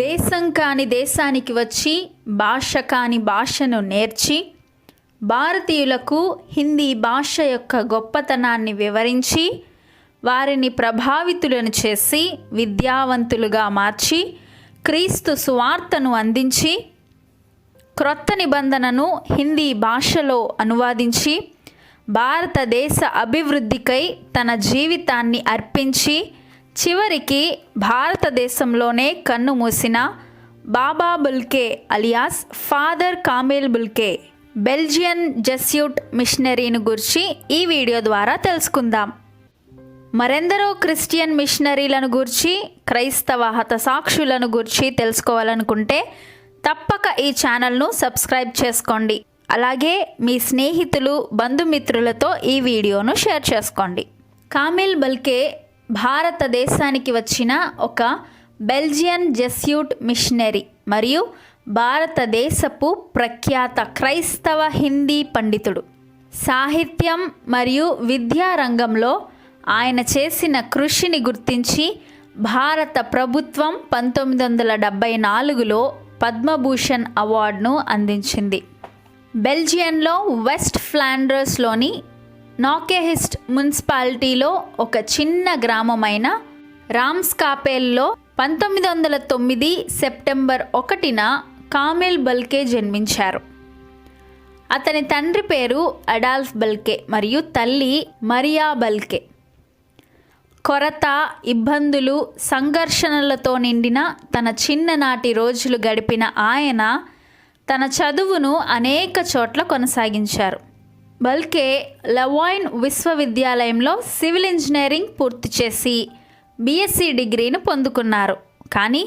దేశం కాని దేశానికి వచ్చి భాష కాని భాషను నేర్చి భారతీయులకు హిందీ భాష యొక్క గొప్పతనాన్ని వివరించి వారిని ప్రభావితులను చేసి విద్యావంతులుగా మార్చి క్రీస్తు సువార్తను అందించి క్రొత్త నిబంధనను హిందీ భాషలో అనువాదించి భారతదేశ అభివృద్ధికై తన జీవితాన్ని అర్పించి చివరికి భారతదేశంలోనే కన్ను మూసిన Baba Bulcke alias father Camille Bulcke Belgian Jesuit మిషనరీని గురించి ఈ వీడియో ద్వారా తెలుసుకుందాం. మరెందరో క్రిస్టియన్ మిషనరీలను గురించి క్రైస్తవ హతసాక్షులను గురించి తెలుసుకోవాలనుకుంటే తప్పక ఈ ఛానల్ను సబ్స్క్రైబ్ చేసుకోండి. అలాగే మీ స్నేహితులు బంధుమిత్రులతో ఈ వీడియోను షేర్ చేసుకోండి. కామిల్ బుల్కే భారతదేశానికి వచ్చిన ఒక బెల్జియన్ జెస్యూట్ మిషనరీ మరియు భారతదేశపు ప్రఖ్యాత క్రైస్తవ హిందీ పండితుడు. సాహిత్యం మరియు విద్యా రంగంలో ఆయన చేసిన కృషిని గుర్తించి భారత ప్రభుత్వం 1974లో పద్మభూషణ్ అవార్డును అందించింది. బెల్జియన్లో వెస్ట్ ఫ్లాండర్స్లోని నాకెహిస్ట్ మున్సిపాలిటీలో ఒక చిన్న గ్రామమైన రామ్స్కాపెల్లో 1909 సెప్టెంబర్ 1న కామిల్ బుల్కే జన్మించారు. అతని తండ్రి పేరు అడాల్ఫ్ బుల్కే మరియు తల్లి మరియా బుల్కే. కొరత, ఇబ్బందులు, సంఘర్షణలతో నిండిన తన చిన్ననాటి రోజులు గడిపిన ఆయన తన చదువును అనేక చోట్ల కొనసాగించారు. బుల్కే లవాయిన్ విశ్వవిద్యాలయంలో సివిల్ ఇంజనీరింగ్ పూర్తి చేసి బిఎస్సి డిగ్రీని పొందుకున్నారు. కానీ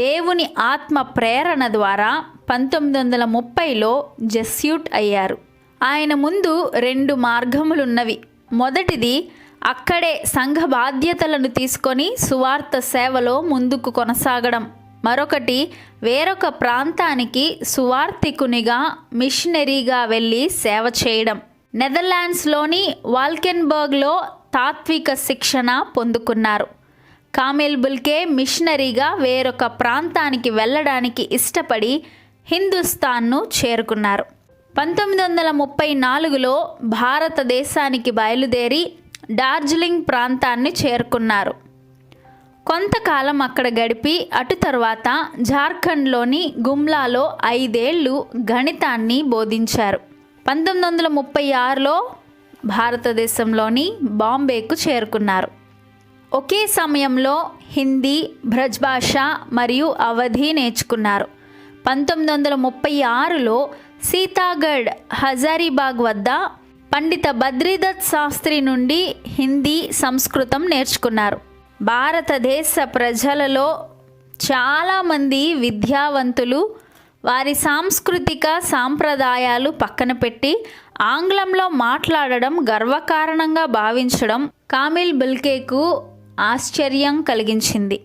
దేవుని ఆత్మ ప్రేరణ ద్వారా 1930లో జెస్యూట్ అయ్యారు. ఆయన ముందు 2 మార్గములున్నవి. మొదటిది అక్కడే సంఘ బాధ్యతలను తీసుకొని సువార్త సేవలో ముందుకు కొనసాగడం. మరొకటి వేరొక ప్రాంతానికి సువార్థికునిగా మిషనరీగా వెళ్ళి సేవ చేయడం. నెదర్లాండ్స్లోని వాల్కెన్బర్గ్లో తాత్విక శిక్షణ పొందుకున్నారు. కామిల్ బుల్కే మిషనరీగా వేరొక ప్రాంతానికి వెళ్ళడానికి ఇష్టపడి హిందుస్థాన్ను చేరుకున్నారు. 1934లో భారతదేశానికి బయలుదేరి డార్జిలింగ్ ప్రాంతాన్ని చేరుకున్నారు. కొంతకాలం అక్కడ గడిపి అటు తర్వాత జార్ఖండ్లోని గుమ్లాలో 5 ఏళ్ళు గణితాన్ని బోధించారు. 1936లో భారతదేశంలోని బాంబేకు చేరుకున్నారు. ఒకే సమయంలో హిందీ, బ్రజ్ భాష మరియు అవధి నేర్చుకున్నారు. 1936లో సీతాగఢ్ హజారీబాగ్ వద్ద పండిత బద్రీదత్ శాస్త్రి నుండి హిందీ, సంస్కృతం నేర్చుకున్నారు. భారతదేశ ప్రజలలో చాలామంది విద్యావంతులు వారి సాంస్కృతిక సాంప్రదాయాలు పక్కన పెట్టి ఆంగ్లంలో మాట్లాడడం గర్వకారణంగా భావించడం కామిల్ బుల్కేకు ఆశ్చర్యం కలిగించింది.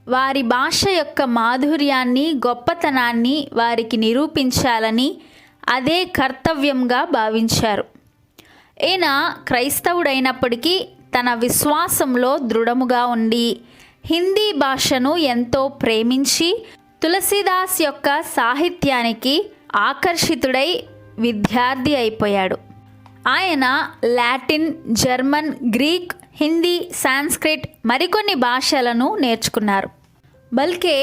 వారి భాష యొక్క మాధుర్యాన్ని, గొప్పతనాన్ని వారికి నిరూపించాలని అదే కర్తవ్యంగా భావించారు. ఈయన క్రైస్తవుడైనప్పటికీ తన విశ్వాసంలో దృఢముగా ఉండి హిందీ భాషను ఎంతో ప్రేమించి తులసీదాస్ యొక్క సాహిత్యానికి ఆకర్షితుడై విద్యార్థి అయిపోయాడు. ఆయన Latin, German, Greek, Hindi, Sanskrit మరికొన్ని భాషలను నేర్చుకున్నారు. బుల్కే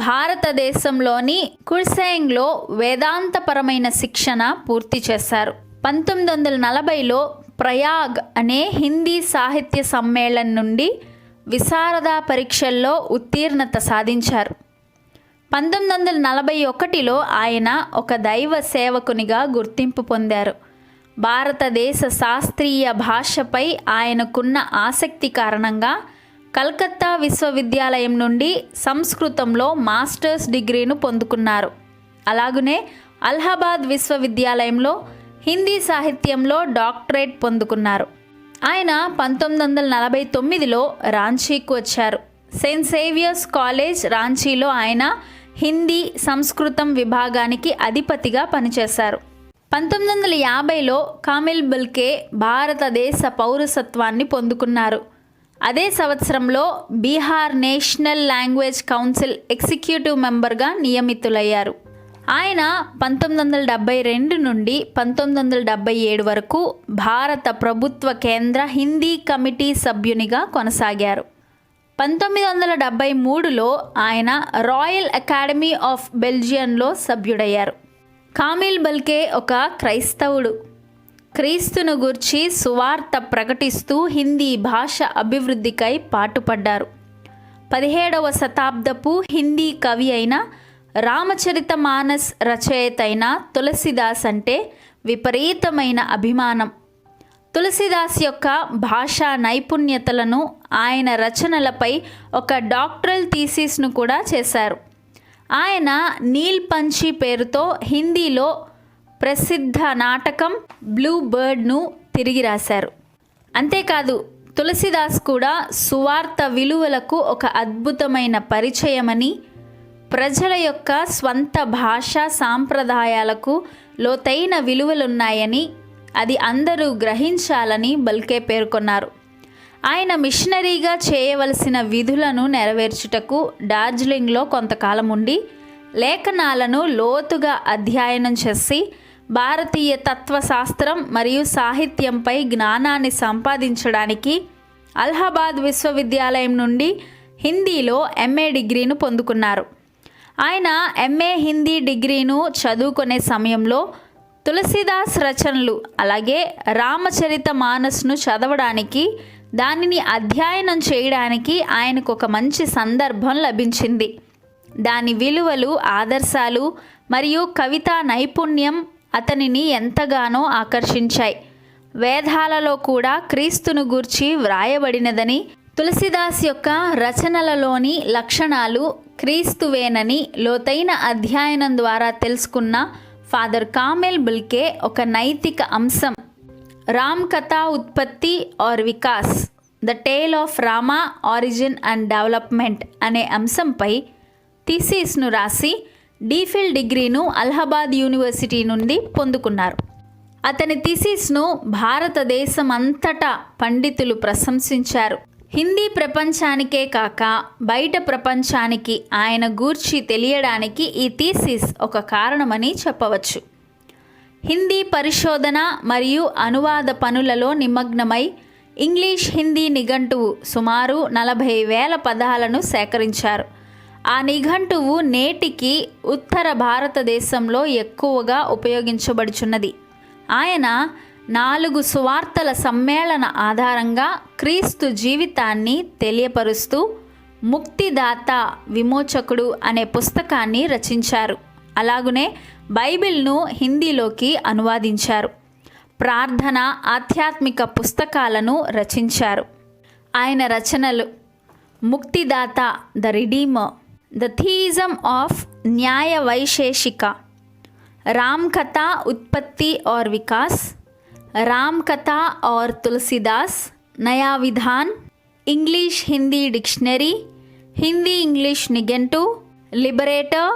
భారతదేశంలోని కుర్సేంగ్లో వేదాంతపరమైన శిక్షణ పూర్తి చేశారు. 1940లో ప్రయాగ్ అనే హిందీ సాహిత్య సమ్మేళనం నుండి విశారద పరీక్షల్లో ఉత్తీర్ణత సాధించారు. 1941లో ఆయన ఒక దైవ సేవకునిగా గుర్తింపు పొందారు. భారతదేశ శాస్త్రీయ భాషపై ఆయనకున్న ఆసక్తి కారణంగా కలకత్తా విశ్వవిద్యాలయం నుండి సంస్కృతంలో మాస్టర్స్ డిగ్రీను పొందుకున్నారు. అలాగనే అలహాబాద్ విశ్వవిద్యాలయంలో హిందీ సాహిత్యంలో డాక్టరేట్ పొందుకున్నారు. ఆయన 1949లో రాంచీకు వచ్చారు. సెయింట్ సేవియర్స్ కాలేజ్ రాంచీలో ఆయన హిందీ, సంస్కృతం విభాగానికి అధిపతిగా పనిచేశారు. 1950లో కామిల్ బుల్కే భారతదేశ పౌరసత్వాన్ని పొందుకున్నారు. అదే సంవత్సరంలో Bihar national language council executive మెంబర్గా నియమితులయ్యారు. ఆయన 1972 నుండి 1977 వరకు భారత ప్రభుత్వ కేంద్ర హిందీ కమిటీ సభ్యునిగా కొనసాగారు. 1973లో ఆయన రాయల్ అకాడమీ ఆఫ్ బెల్జియంలో సభ్యుడయ్యారు. కామిల్ బల్కే ఒక క్రైస్తవుడు. క్రీస్తును గూర్చి సువార్త ప్రకటిస్తూ హిందీ భాష అభివృద్ధికై పాటుపడ్డారు. 17వ శతాబ్దపు హిందీ కవి అయిన రామచరితమానస్ రచయిత అయిన తులసిదాస్ అంటే విపరీతమైన అభిమానం. తులసిదాస్ యొక్క భాషా నైపుణ్యతలను ఆయన రచనలపై ఒక డాక్టరల్ థీసిస్ను కూడా చేశారు. ఆయన నీల్ పంచి పేరుతో హిందీలో ప్రసిద్ధ నాటకం బ్లూ బర్డ్ను తిరిగి రాశారు. అంతేకాదు తులసిదాస్ కూడా సువార్త విలువలకు ఒక అద్భుతమైన పరిచయమని, ప్రజల యొక్క స్వంత భాషా సాంప్రదాయాలకు లోతైన విలువలున్నాయని, అది అందరూ గ్రహించాలని బల్కే పేర్కొన్నారు. ఆయన మిషనరీగా చేయవలసిన విధులను నెరవేర్చుటకు డార్జిలింగ్లో కొంతకాలం ఉండి లేఖనాలను లోతుగా అధ్యయనం చేసి భారతీయ తత్వశాస్త్రం మరియు సాహిత్యంపై జ్ఞానాన్ని సంపాదించడానికి అలహాబాద్ విశ్వవిద్యాలయం నుండి హిందీలో ఎంఏ డిగ్రీను పొందుకున్నారు. ఆయన ఎంఏ హిందీ డిగ్రీను చదువుకునే సమయంలో తులసిదాస్ రచనలు అలాగే రామచరితమానస్ను చదవడానికి, దానిని అధ్యయనం చేయడానికి ఆయనకు ఒక మంచి సందర్భం లభించింది. దాని విలువలు, ఆదర్శాలు మరియు కవితా నైపుణ్యం అతనిని ఎంతగానో ఆకర్షించాయి. వేదాలలో కూడా క్రీస్తును గూర్చి వ్రాయబడినదని, తులసిదాస్ యొక్క రచనలలోని లక్షణాలు క్రీస్తువేనని లోతైన అధ్యయనం ద్వారా తెలుసుకున్న ఫాదర్ కామిల్ బల్కే ఒక నైతిక అంశం రామ్ కథా ఉత్పత్తి ఆర్ వికాస్, the tale of Rama origin and development అనే అంశంపై థీసిస్ను రాసి డీఫిల్ డిగ్రీను అలహాబాద్ యూనివర్సిటీ నుండి పొందుకున్నారు. అతని థీసిస్ను భారతదేశం అంతటా పండితులు ప్రశంసించారు. హిందీ ప్రపంచానికే కాక బయట ప్రపంచానికి ఆయన గూర్చి తెలియడానికి ఈ థీసిస్ ఒక కారణమని చెప్పవచ్చు. హిందీ పరిశోధన మరియు అనువాద పనులలో నిమగ్నమై ఇంగ్లీష్ హిందీ నిఘంటువు సుమారు 40,000 పదాలను సేకరించారు. ఆ నిఘంటువు నేటికి ఉత్తర భారతదేశంలో ఎక్కువగా ఉపయోగించబడుచున్నది. ఆయన 4 సువార్తల సమ్మేళన ఆధారంగా క్రీస్తు జీవితాన్ని తెలియపరుస్తూ ముక్తిదాత విమోచకుడు అనే పుస్తకాన్ని రచించారు. అలాగునే బైబిల్ను హిందీలోకి అనువాదించారు. ప్రార్థన, ఆధ్యాత్మిక పుస్తకాలను రచించారు. ఆయన రచనలు ముక్తిదాత, ద రిడీమర్, ద థీయిజం ఆఫ్ న్యాయ వైశేషిక, రామ్ కథా ఉత్పత్తి और వికాస్, राम कथा और तुलसीदास, नया विधान, English Hindi dictionary, Hindi English निघंटु, लिबरेटर,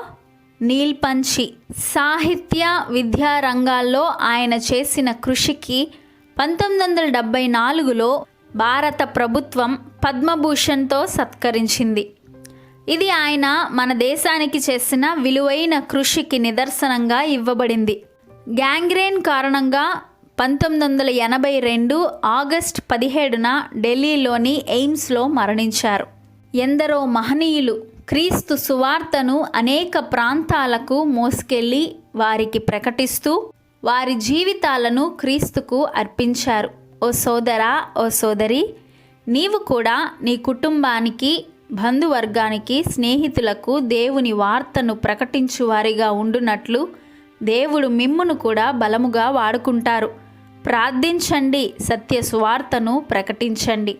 నీల్ పంచి. సాహిత్య విద్యా రంగాల్లో ఆయన చేసిన కృషికి 1974లో భారత ప్రభుత్వం పద్మభూషణ్తో సత్కరించింది. ఇది ఆయన మన దేశానికి చేసిన విలువైన కృషికి నిదర్శనంగా ఇవ్వబడింది. గ్యాంగ్రేన్ కారణంగా 1982 ఆగస్టు 17న ఢిల్లీలోని ఎయిమ్స్లో మరణించారు. ఎందరో మహనీయులు క్రీస్తు సువార్తను అనేక ప్రాంతాలకు మోసుకెళ్ళి వారికి ప్రకటిస్తూ వారి జీవితాలను క్రీస్తుకు అర్పించారు. ఓ సోదరా, ఓ సోదరి, నీవు కూడా నీ కుటుంబానికి, బంధువర్గానికి, స్నేహితులకు దేవుని వార్తను ప్రకటించువారిగా ఉండునట్లు దేవుడు మిమ్మును కూడా బలముగా వాడుకుంటారు. ప్రార్థించండి, సత్య సువార్తను ప్రకటించండి.